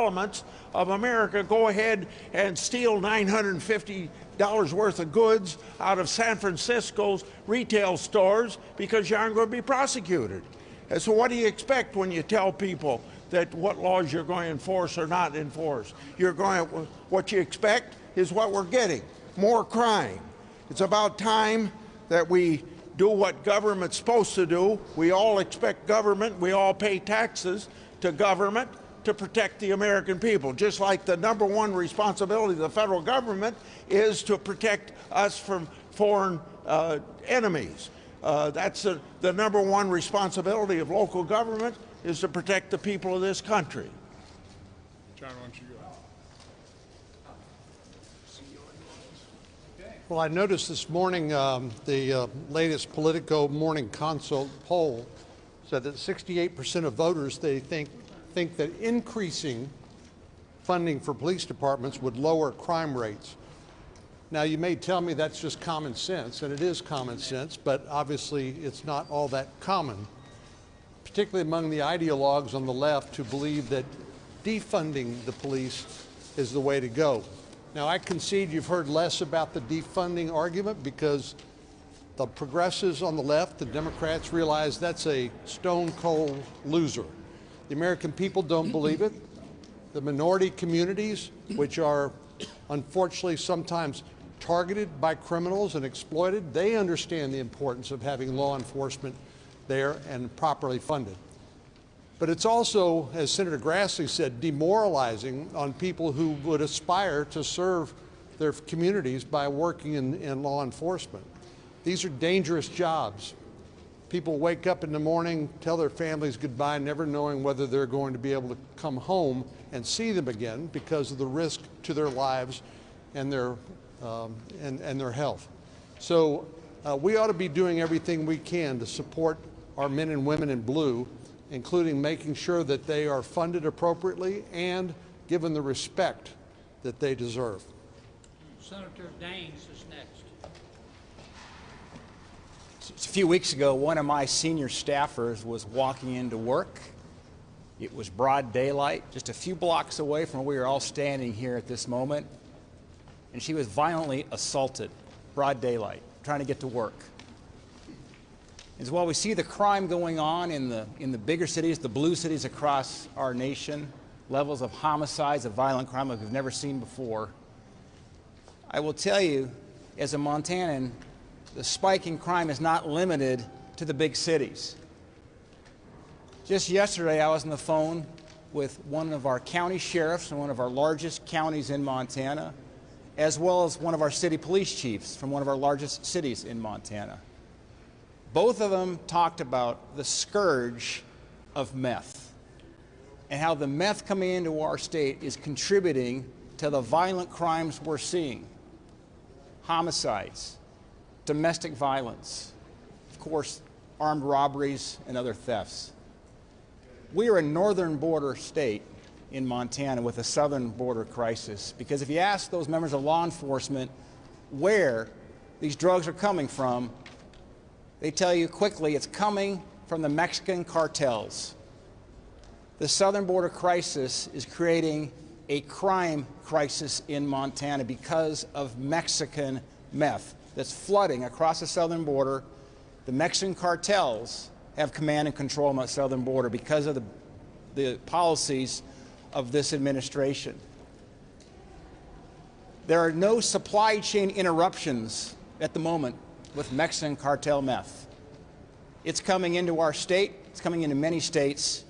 elements of America go ahead and steal $950 worth of goods out of San Francisco's retail stores because you aren't going to be prosecuted. And so what do you expect when you tell people that what laws you're going to enforce or not enforce? What you expect is what we're getting, more crime. It's about time that we do what government's supposed to do. We all expect government, we all pay taxes to government to protect the American people, just like the #1 responsibility of the federal government is to protect us from foreign enemies. That's the #1 responsibility of local government, is to protect the people of this country. John, why don't you go? Well, I noticed this morning the latest Politico Morning Consult poll said that 68% of voters think that increasing funding for police departments would lower crime rates. Now, you may tell me that's just common sense, and it is common sense, but obviously it's not all that common, particularly among the ideologues on the left who believe that defunding the police is the way to go. Now, I concede you've heard less about the defunding argument because the progressives on the left, the Democrats, realize that's a stone-cold loser. The American people don't believe it. The minority communities, which are unfortunately sometimes targeted by criminals and exploited, they understand the importance of having law enforcement there and properly funded. But it's also, as Senator Grassley said, demoralizing on people who would aspire to serve their communities by working in law enforcement. These are dangerous jobs. People wake up in the morning, tell their families goodbye, never knowing whether they're going to be able to come home and see them again because of the risk to their lives and their health. So we ought to be doing everything we can to support our men and women in blue, including making sure that they are funded appropriately and given the respect that they deserve. Senator Daines is next. Just a few weeks ago, one of my senior staffers was walking into work. It was broad daylight, just a few blocks away from where we are all standing here at this moment, and she was violently assaulted, broad daylight, trying to get to work. As well, we see the crime going on in the bigger cities, the blue cities across our nation, levels of homicides, of violent crime like we've never seen before. I will tell you, as a Montanan, the spike in crime is not limited to the big cities. Just yesterday, I was on the phone with one of our county sheriffs in one of our largest counties in Montana, as well as one of our city police chiefs from one of our largest cities in Montana. Both of them talked about the scourge of meth and how the meth coming into our state is contributing to the violent crimes we're seeing. Homicides, domestic violence, of course, armed robberies and other thefts. We are a northern border state in Montana with a southern border crisis, because if you ask those members of law enforcement where these drugs are coming from, they tell you quickly it's coming from the Mexican cartels. The southern border crisis is creating a crime crisis in Montana because of Mexican meth that's flooding across the southern border. The Mexican cartels have command and control on that southern border because of the policies of this administration. There are no supply chain interruptions at the moment with Mexican cartel meth. It's coming into our state, it's coming into many states,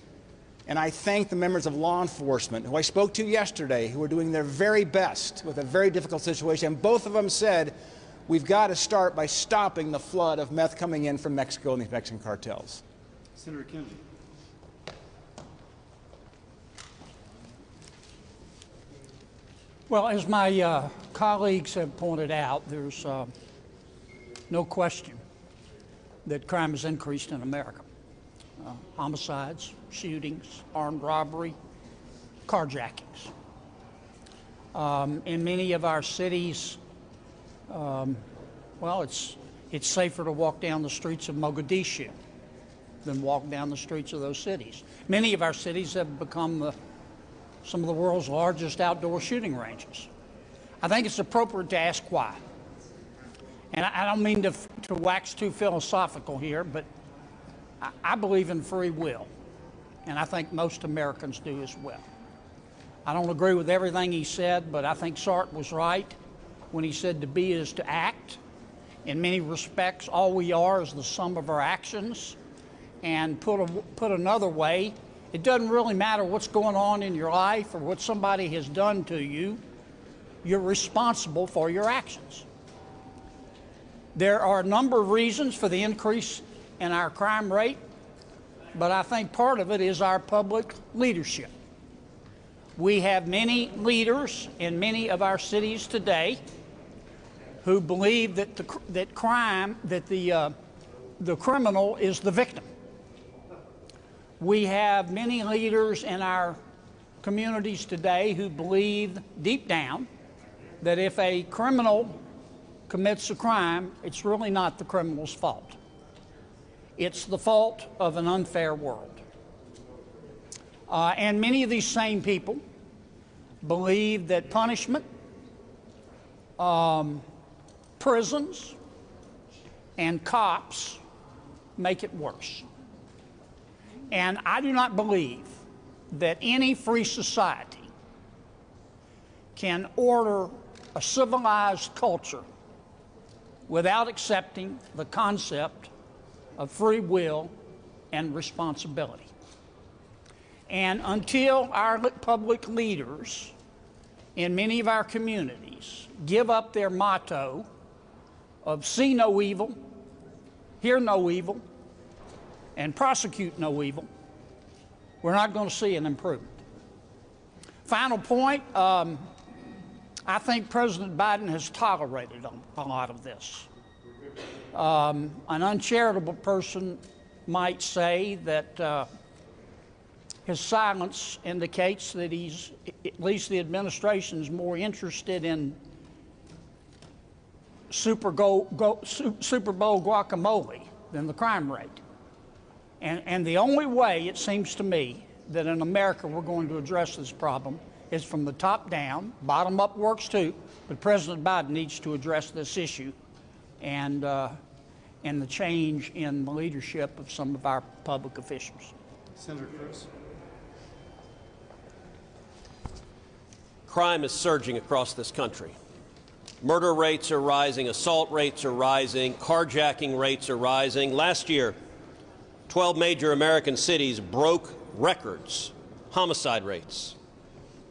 and I thank the members of law enforcement who I spoke to yesterday who are doing their very best with a very difficult situation, and both of them said we've got to start by stopping the flood of meth coming in from Mexico and these Mexican cartels. Senator Kennedy. Well, as my colleagues have pointed out, there's no question that crime has increased in America. Homicides, shootings, armed robbery, carjackings. In many of our cities, well, it's safer to walk down the streets of Mogadishu than walk down the streets of those cities. Many of our cities have become some of the world's largest outdoor shooting ranges. I think it's appropriate to ask why. And I don't mean to wax too philosophical here, but I believe in free will, and I think most Americans do as well. I don't agree with everything he said, but I think Sartre was right when he said to be is to act. In many respects, all we are is the sum of our actions. And put another way, it doesn't really matter what's going on in your life or what somebody has done to you. You're responsible for your actions. There are a number of reasons for the increase in our crime rate, but I think part of it is our public leadership. We have many leaders in many of our cities today who believe that the criminal is the victim. We have many leaders in our communities today who believe deep down that if a criminal commits a crime, it's really not the criminal's fault. It's the fault of an unfair world. And many of these same people believe that punishment, prisons, and cops make it worse. And I do not believe that any free society can order a civilized culture without accepting the concept of free will and responsibility. And until our public leaders in many of our communities give up their motto of see no evil, hear no evil, and prosecute no evil, we're not going to see an improvement. Final point, I think President Biden has tolerated a lot of this. An uncharitable person might say that his silence indicates that he's, at least the administration, is more interested in Super Bowl guacamole than the crime rate. And the only way, it seems to me, that in America we're going to address this problem is from the top down. Bottom up works too, but President Biden needs to address this issue and the change in the leadership of some of our public officials. Senator Cruz. Crime is surging across this country. Murder rates are rising, assault rates are rising, carjacking rates are rising. Last year, 12 major American cities broke records, homicide rates.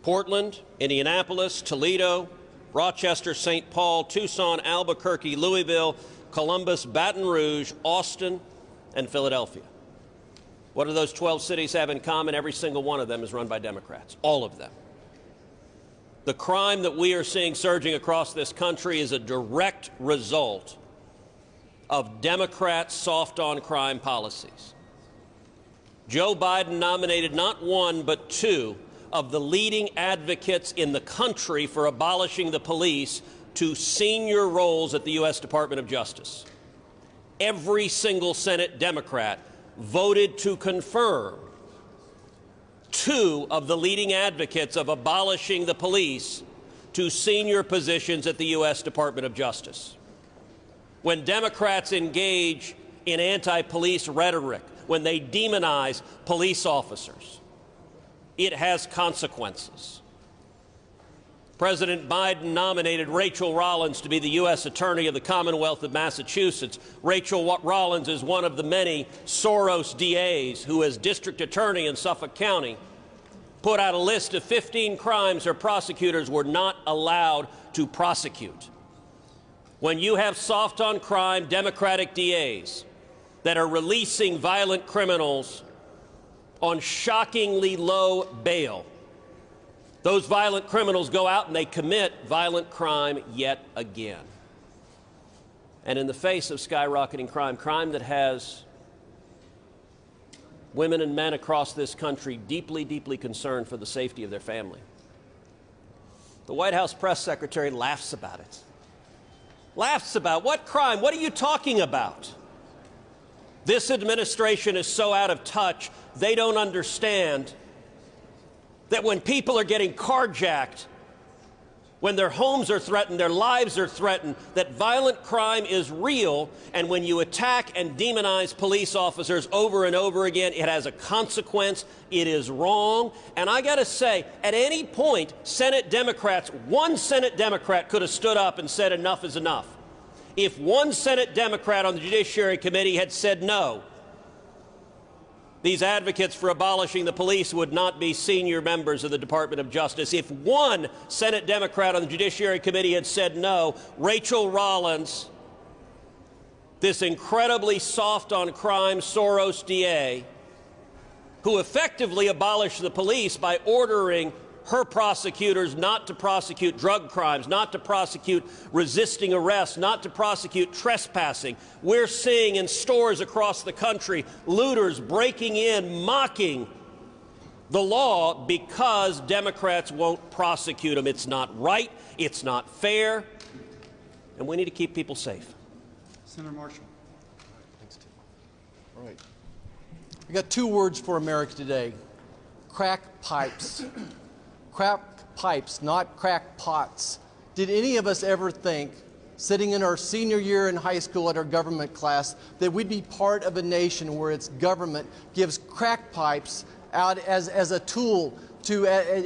Portland, Indianapolis, Toledo, Rochester, St. Paul, Tucson, Albuquerque, Louisville, Columbus, Baton Rouge, Austin, and Philadelphia. What do those 12 cities have in common? Every single one of them is run by Democrats, all of them. The crime that we are seeing surging across this country is a direct result of Democrats' soft-on-crime policies. Joe Biden nominated not one but two of the leading advocates in the country for abolishing the police to senior roles at the U.S. Department of Justice. Every single Senate Democrat voted to confirm two of the leading advocates of abolishing the police to senior positions at the U.S. Department of Justice. When Democrats engage in anti-police rhetoric, when they demonize police officers, it has consequences. President Biden nominated Rachel Rollins to be the U.S. Attorney of the Commonwealth of Massachusetts. Rachel Rollins is one of the many Soros DAs who, as district attorney in Suffolk County, put out a list of 15 crimes her prosecutors were not allowed to prosecute. When you have soft-on-crime Democratic DAs that are releasing violent criminals on shockingly low bail, those violent criminals go out and they commit violent crime yet again. And in the face of skyrocketing crime, crime that has women and men across this country deeply, deeply concerned for the safety of their family, the White House press secretary laughs about it. Laughs about what crime? What are you talking about? This administration is so out of touch, they don't understand that when people are getting carjacked, when their homes are threatened, their lives are threatened, that violent crime is real, and when you attack and demonize police officers over and over again, it has a consequence. It is wrong. And I got to say, at any point, Senate Democrats, one Senate Democrat could have stood up and said enough is enough. If one Senate Democrat on the Judiciary Committee had said no, these advocates for abolishing the police would not be senior members of the Department of Justice. If one Senate Democrat on the Judiciary Committee had said no, Rachel Rollins, this incredibly soft on crime Soros DA, who effectively abolished the police by ordering her prosecutors not to prosecute drug crimes, not to prosecute resisting arrest, not to prosecute trespassing. We're seeing in stores across the country looters breaking in, mocking the law because Democrats won't prosecute them. It's not right, it's not fair, and we need to keep people safe. Senator Marshall. Thanks, Tim. All right. I got 2 words for America today: crack pipes. Crack pipes, not crack pots. Did any of us ever think, sitting in our senior year in high school at our government class, that we'd be part of a nation where its government gives crack pipes out as a tool to,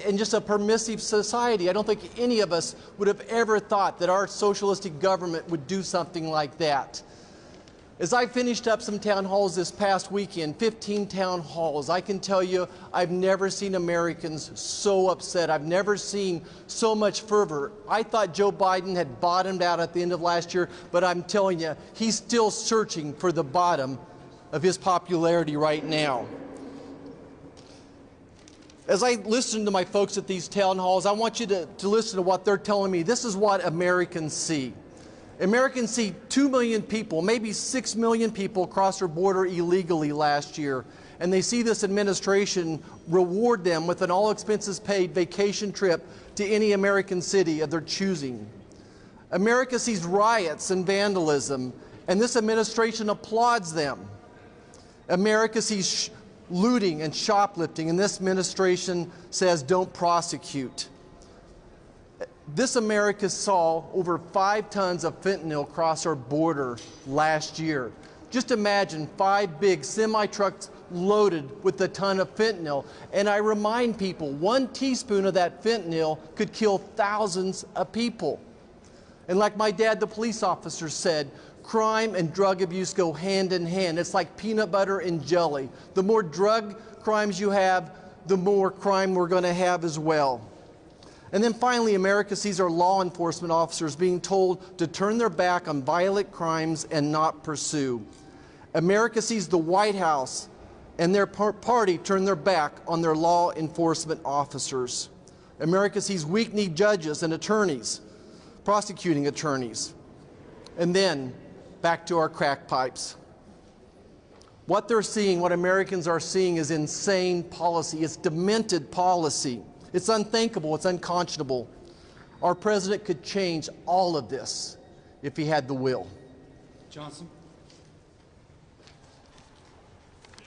in just a permissive society? I don't think any of us would have ever thought that our socialistic government would do something like that. As I finished up some town halls this past weekend, 15 town halls, I can tell you I've never seen Americans so upset. I've never seen so much fervor. I thought Joe Biden had bottomed out at the end of last year, but I'm telling you, he's still searching for the bottom of his popularity right now. As I listen to my folks at these town halls, I want you to listen to what they're telling me. This is what Americans see. Americans see 2 million people, maybe 6 million people cross our border illegally last year, and they see this administration reward them with an all-expenses-paid vacation trip to any American city of their choosing. America sees riots and vandalism, and this administration applauds them. America sees looting and shoplifting, and this administration says don't prosecute. This America saw over 5 tons of fentanyl cross our border last year. Just imagine 5 big semi-trucks loaded with a ton of fentanyl. And I remind people, 1 teaspoon of that fentanyl could kill thousands of people. And like my dad, the police officer, said, crime and drug abuse go hand in hand. It's like peanut butter and jelly. The more drug crimes you have, the more crime we're going to have as well. And then finally, America sees our law enforcement officers being told to turn their back on violent crimes and not pursue. America sees the White House and their party turn their back on their law enforcement officers. America sees weak-kneed judges and attorneys, prosecuting attorneys. And then, back to our crack pipes. What they're seeing, what Americans are seeing, is insane policy. It's demented policy. It's unthinkable. It's unconscionable. Our president could change all of this if he had the will. Johnson.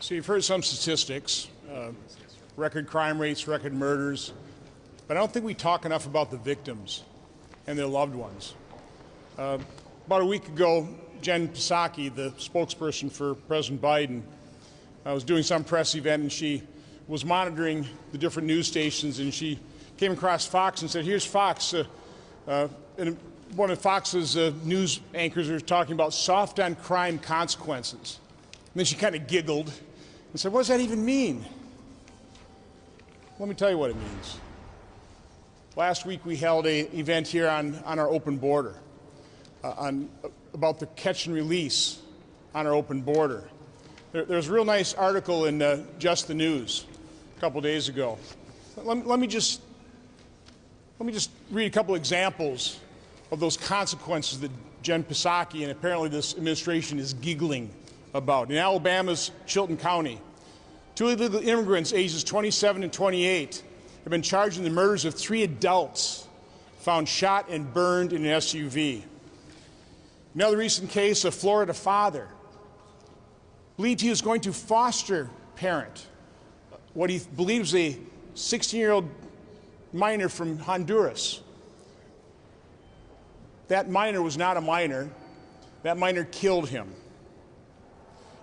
So you've heard some statistics, record crime rates, record murders, but I don't think we talk enough about the victims and their loved ones. About a week ago, Jen Psaki, the spokesperson for President Biden, was doing some press event, and she was monitoring the different news stations, and she came across Fox and said, here's Fox. And one of Fox's news anchors was talking about soft on crime consequences. And then she kind of giggled and said, what does that even mean? Let me tell you what it means. Last week we held an event here on our open border, about the catch and release on our open border. There's a real nice article in Just the News a couple days ago. Let me just read a couple examples of those consequences that Jen Psaki and apparently this administration is giggling about. In Alabama's Chilton County, 2 illegal immigrants ages 27 and 28 have been charged in the murders of 3 adults found shot and burned in an SUV. Another recent case, a Florida father believed he was going to foster parent what he believes a 16-year-old minor from Honduras. That minor was not a minor. That minor killed him.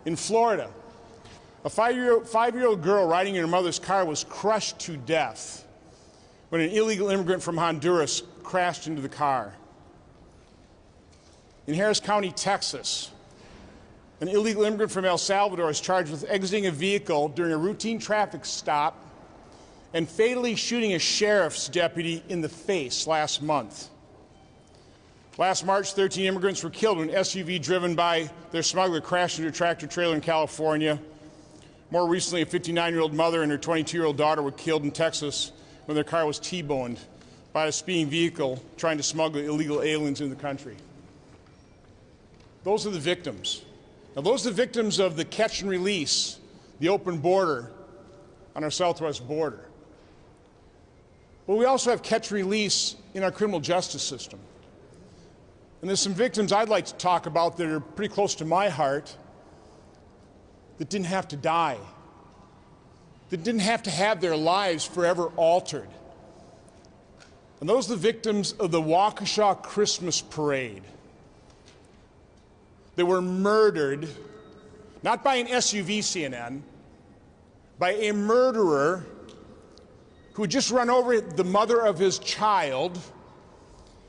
In Florida, a five-year-old girl riding in her mother's car was crushed to death when an illegal immigrant from Honduras crashed into the car. In Harris County, Texas, an illegal immigrant from El Salvador is charged with exiting a vehicle during a routine traffic stop and fatally shooting a sheriff's deputy in the face last month. Last March, 13 immigrants were killed when an SUV driven by their smuggler crashed into a tractor trailer in California. More recently, a 59-year-old mother and her 22-year-old daughter were killed in Texas when their car was T-boned by a speeding vehicle trying to smuggle illegal aliens into the country. Those are the victims. Now, those are the victims of the catch and release, the open border on our southwest border. But we also have catch and release in our criminal justice system. And there's some victims I'd like to talk about that are pretty close to my heart that didn't have to die, that didn't have to have their lives forever altered. And those are the victims of the Waukesha Christmas Parade. They were murdered, not by an SUV, CNN, by a murderer who had just run over the mother of his child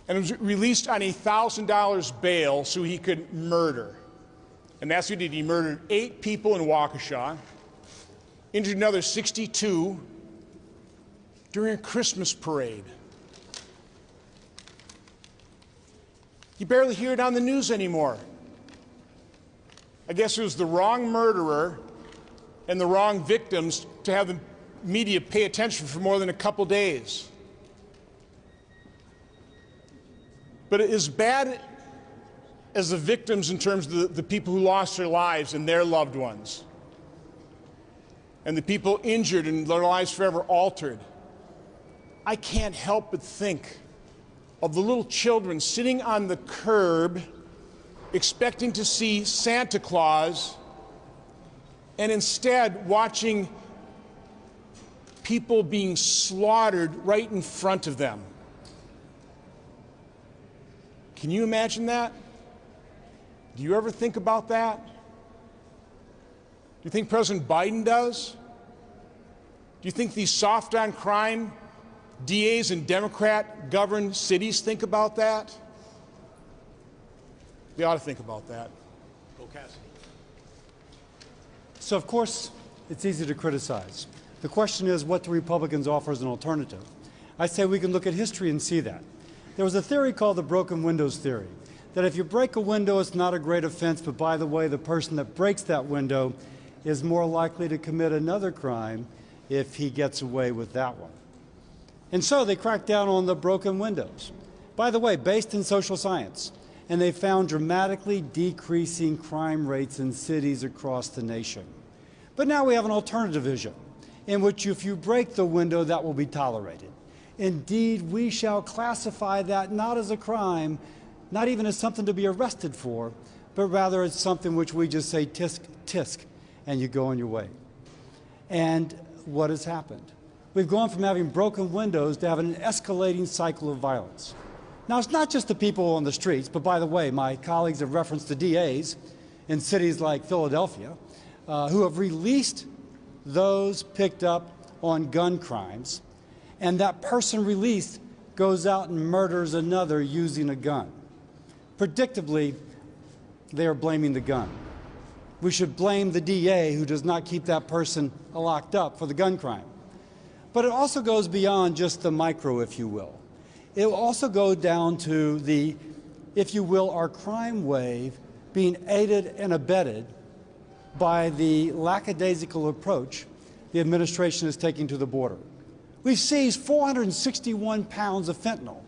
and was released on $1,000 bail so he could murder. And that's what he did. He murdered 8 people in Waukesha, injured another 62 during a Christmas parade. You barely hear it on the news anymore. I guess it was the wrong murderer and the wrong victims to have the media pay attention for more than a couple days. But as bad as the victims in terms of the people who lost their lives and their loved ones, and the people injured and their lives forever altered, I can't help but think of the little children sitting on the curb expecting to see Santa Claus and instead watching people being slaughtered right in front of them. Can you imagine that? Do you ever think about that? Do you think President Biden does? Do you think these soft on crime DAs in Democrat-governed cities think about that? They ought to think about that. So, of course, it's easy to criticize. The question is, what do Republicans offer as an alternative? I say we can look at history and see that. There was a theory called the broken windows theory, that if you break a window, it's not a great offense, but by the way, the person that breaks that window is more likely to commit another crime if he gets away with that one. And so they cracked down on the broken windows. By the way, based in social science. And they found dramatically decreasing crime rates in cities across the nation. But now we have an alternative vision, in which if you break the window, that will be tolerated. Indeed, we shall classify that not as a crime, not even as something to be arrested for, but rather as something which we just say tisk, tisk, and you go on your way. And what has happened? We've gone from having broken windows to having an escalating cycle of violence. Now, it's not just the people on the streets, but by the way, my colleagues have referenced the DAs in cities like Philadelphia who have released those picked up on gun crimes, and that person released goes out and murders another using a gun. Predictably, they are blaming the gun. We should blame the DA who does not keep that person locked up for the gun crime. But it also goes beyond just the micro, if you will. It will also go down to the, if you will, our crime wave being aided and abetted by the lackadaisical approach the administration is taking to the border. We've seized 461 pounds of fentanyl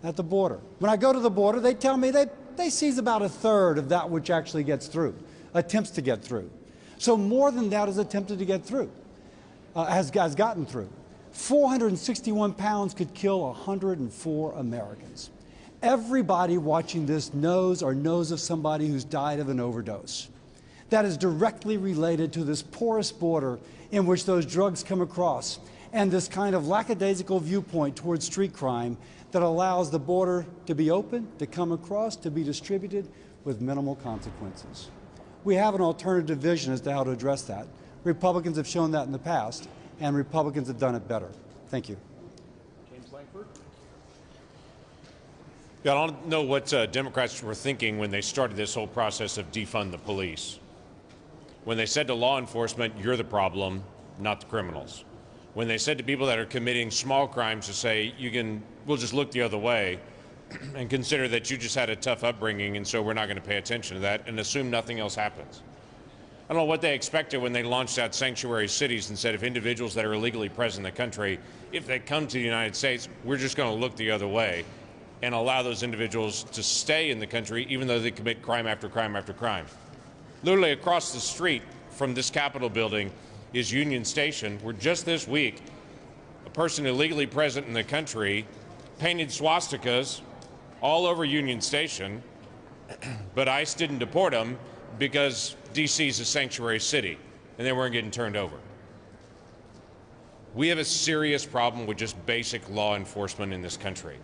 at the border. When I go to the border, they tell me they seize about a third of that which actually gets through, attempts to get through. So more than that is attempted to get through, has gotten through. 461 pounds could kill 104 Americans. Everybody watching this knows or knows of somebody who's died of an overdose. That is directly related to this porous border in which those drugs come across. and this kind of lackadaisical viewpoint towards street crime that allows the border to be open, to come across, to be distributed with minimal consequences. We have an alternative vision as to how to address that. Republicans have shown that in the past, and Republicans have done it better. Thank you. Yeah, I don't know what Democrats were thinking when they started this whole process of defund the police. When they said to law enforcement, you're the problem, not the criminals. When they said to people that are committing small crimes to say, we'll just look the other way and consider that you just had a tough upbringing and so we're not going to pay attention to that and assume nothing else happens. I don't know what they expected when they launched out sanctuary cities and said if individuals that are illegally present in the country, if they come to the United States, we're just going to look the other way and allow those individuals to stay in the country even though they commit crime after crime after crime. Literally across the street from this Capitol building is Union Station, where just this week a person illegally present in the country painted swastikas all over Union Station, but ICE didn't deport them because D.C. is a sanctuary city and they weren't getting turned over. We have a serious problem with just basic law enforcement in this country.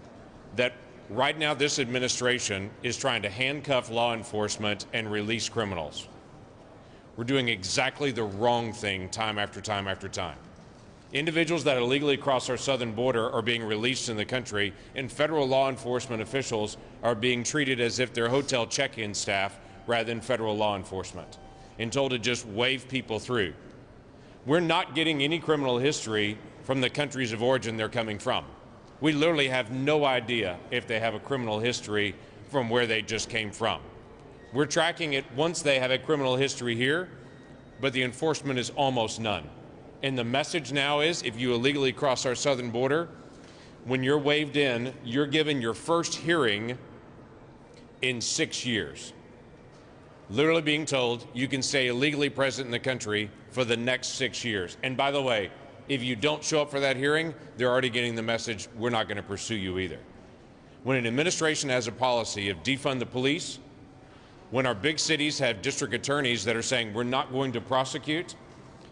That right now this administration is trying to handcuff law enforcement and release criminals. We're doing exactly the wrong thing time after time after time. Individuals that illegally cross our southern border are being released in the country, and federal law enforcement officials are being treated as if they're hotel check-in staff rather than federal law enforcement, and told to just wave people through. We're not getting any criminal history from the countries of origin they're coming from. We literally have no idea if they have a criminal history from where they just came from. We're tracking it once they have a criminal history here, but the enforcement is almost none. And the message now is if you illegally cross our southern border, when you're waved in, you're given your first hearing in 6 years. Literally being told you can stay illegally present in the country for the next 6 years. And by the way, if you don't show up for that hearing, they're already getting the message, we're not going to pursue you either. When an administration has a policy of defund the police, when our big cities have district attorneys that are saying we're not going to prosecute,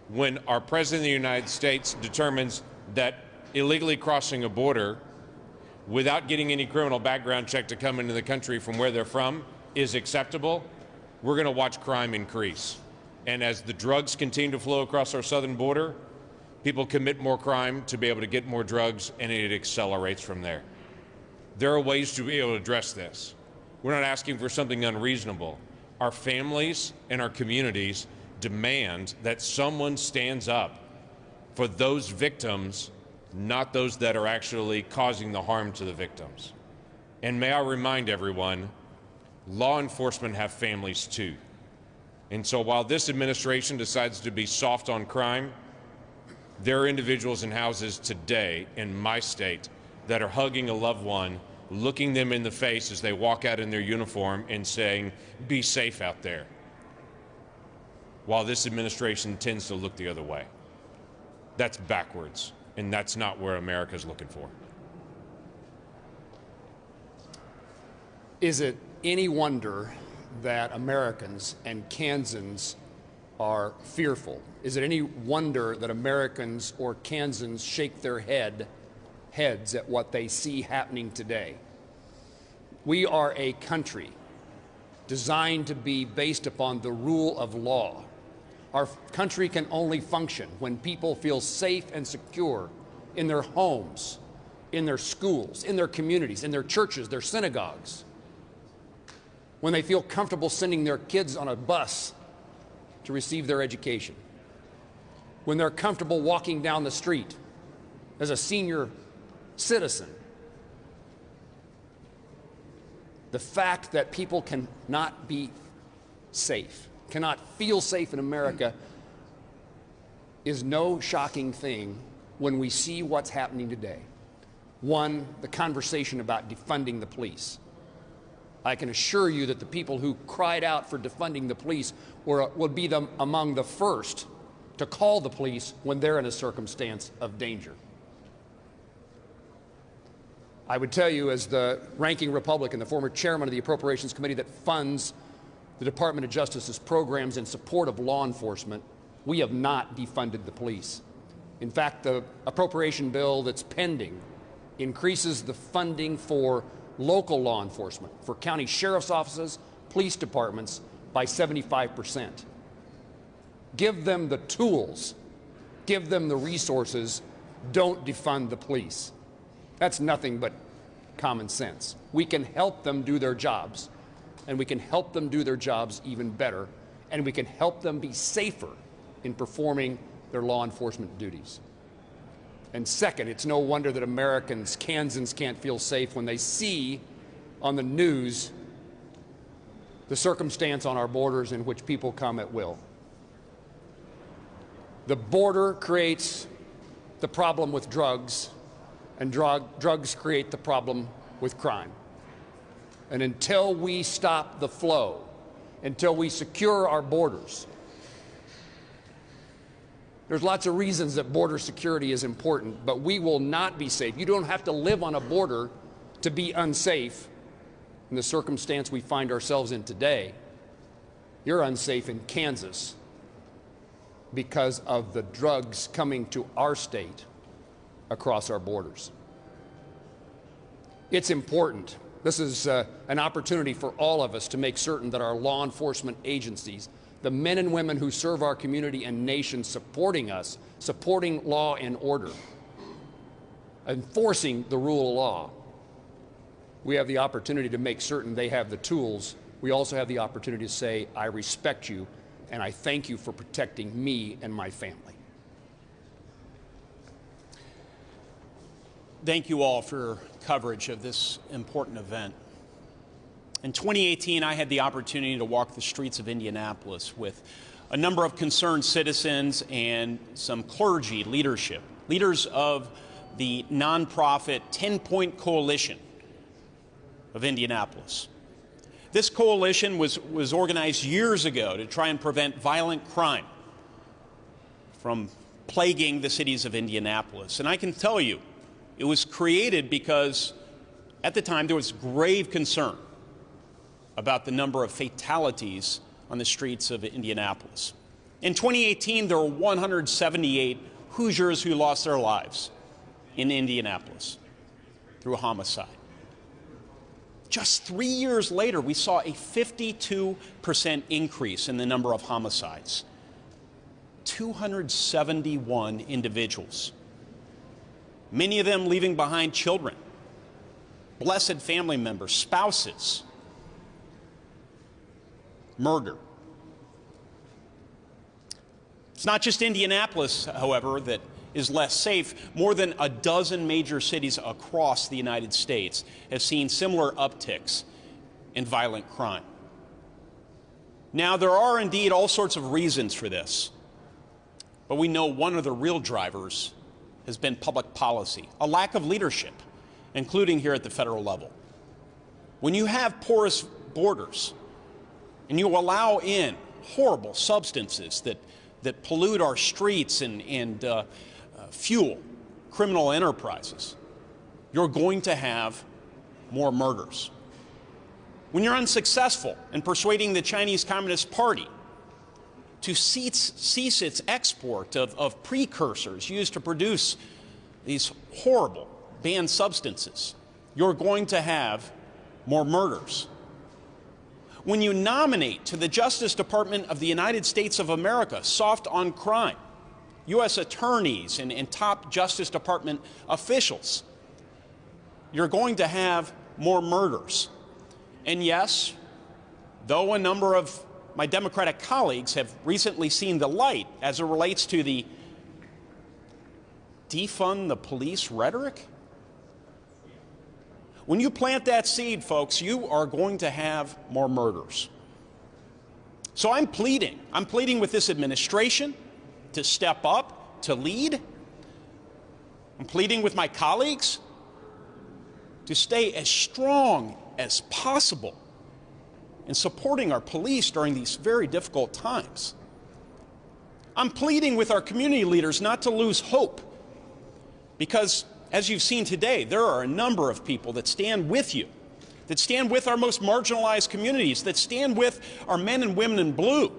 when our President of the United States determines that illegally crossing a border without getting any criminal background check to come into the country from where they're from is acceptable, we're going to watch crime increase. And as the drugs continue to flow across our southern border, people commit more crime to be able to get more drugs, and it accelerates from there. There are ways to be able to address this. We're not asking for something unreasonable. Our families and our communities demand that someone stands up for those victims, not those that are actually causing the harm to the victims. And may I remind everyone, law enforcement have families too. And so while this administration decides to be soft on crime, there are individuals in houses today in my state that are hugging a loved one, looking them in the face as they walk out in their uniform and saying, be safe out there, while this administration tends to look the other way. That's backwards, and that's not where America's looking for. Is it any wonder that Americans and Kansans are fearful? Is it any wonder that Americans or Kansans shake their heads at what they see happening today? We are a country designed to be based upon the rule of law. Our country can only function when people feel safe and secure in their homes, in their schools, in their communities, in their churches, their synagogues, when they feel comfortable sending their kids on a bus to receive their education, when they're comfortable walking down the street as a senior citizen. The fact that people cannot be safe, cannot feel safe in America, is no shocking thing when we see what's happening today. One, the conversation about defunding the police. I can assure you that the people who cried out for defunding the police will be among the first to call the police when they're in a circumstance of danger. I would tell you, as the ranking Republican, the former chairman of the Appropriations Committee that funds the Department of Justice's programs in support of law enforcement, we have not defunded the police. In fact, the appropriation bill that's pending increases the funding for local law enforcement, for county sheriff's offices, police departments, by 75%. Give them the tools, give them the resources, don't defund the police. That's nothing but common sense. We can help them do their jobs, and we can help them do their jobs even better, and we can help them be safer in performing their law enforcement duties. And second, it's no wonder that Americans, Kansans, can't feel safe when they see on the news the circumstance on our borders in which people come at will. The border creates the problem with drugs, and drugs create the problem with crime. And until we stop the flow, until we secure our borders, there's lots of reasons that border security is important, but we will not be safe. You don't have to live on a border to be unsafe. In the circumstance we find ourselves in today, you're unsafe in Kansas because of the drugs coming to our state across our borders. It's important. This is an opportunity for all of us to make certain that our law enforcement agencies, the men and women who serve our community and nation supporting us, supporting law and order, enforcing the rule of law, we have the opportunity to make certain they have the tools. We also have the opportunity to say, I respect you and I thank you for protecting me and my family. Thank you all for your coverage of this important event. In 2018, I had the opportunity to walk the streets of Indianapolis with a number of concerned citizens and some clergy leadership, leaders of the nonprofit 10-Point Coalition of Indianapolis. This coalition was organized years ago to try and prevent violent crime from plaguing the cities of Indianapolis. And I can tell you, it was created because at the time there was grave concern about the number of fatalities on the streets of Indianapolis. In 2018, there were 178 Hoosiers who lost their lives in Indianapolis through a homicide. Just 3 years later, we saw a 52% increase in the number of homicides. 271 individuals, many of them leaving behind children, blessed family members, spouses. Murder. It's not just Indianapolis, however, that is less safe. More than a dozen major cities across the United States have seen similar upticks in violent crime. Now, there are indeed all sorts of reasons for this, but we know one of the real drivers has been public policy, a lack of leadership, including here at the federal level. When you have porous borders, and you allow in horrible substances that pollute our streets and fuel criminal enterprises, you're going to have more murders. When you're unsuccessful in persuading the Chinese Communist Party to cease its export of precursors used to produce these horrible banned substances, you're going to have more murders. When you nominate to the Justice Department of the United States of America, soft on crime, U.S. attorneys and top Justice Department officials, you're going to have more murders. And yes, though a number of my Democratic colleagues have recently seen the light as it relates to the defund the police rhetoric, when you plant that seed, folks, you are going to have more murders. So I'm pleading with this administration to step up, to lead. I'm pleading with my colleagues to stay as strong as possible in supporting our police during these very difficult times. I'm pleading with our community leaders not to lose hope, because as you've seen today, there are a number of people that stand with you, that stand with our most marginalized communities, that stand with our men and women in blue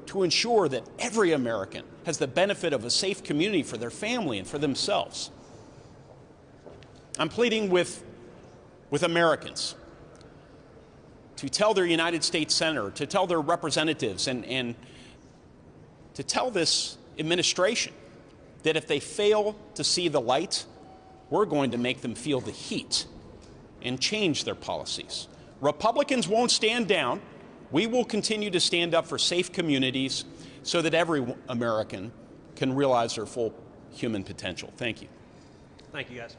to ensure that every American has the benefit of a safe community for their family and for themselves. I'm pleading with Americans to tell their United States Senator, to tell their representatives, and to tell this administration that if they fail to see the light, we're going to make them feel the heat and change their policies. Republicans won't stand down. We will continue to stand up for safe communities so that every American can realize their full human potential. Thank you. Thank you, guys.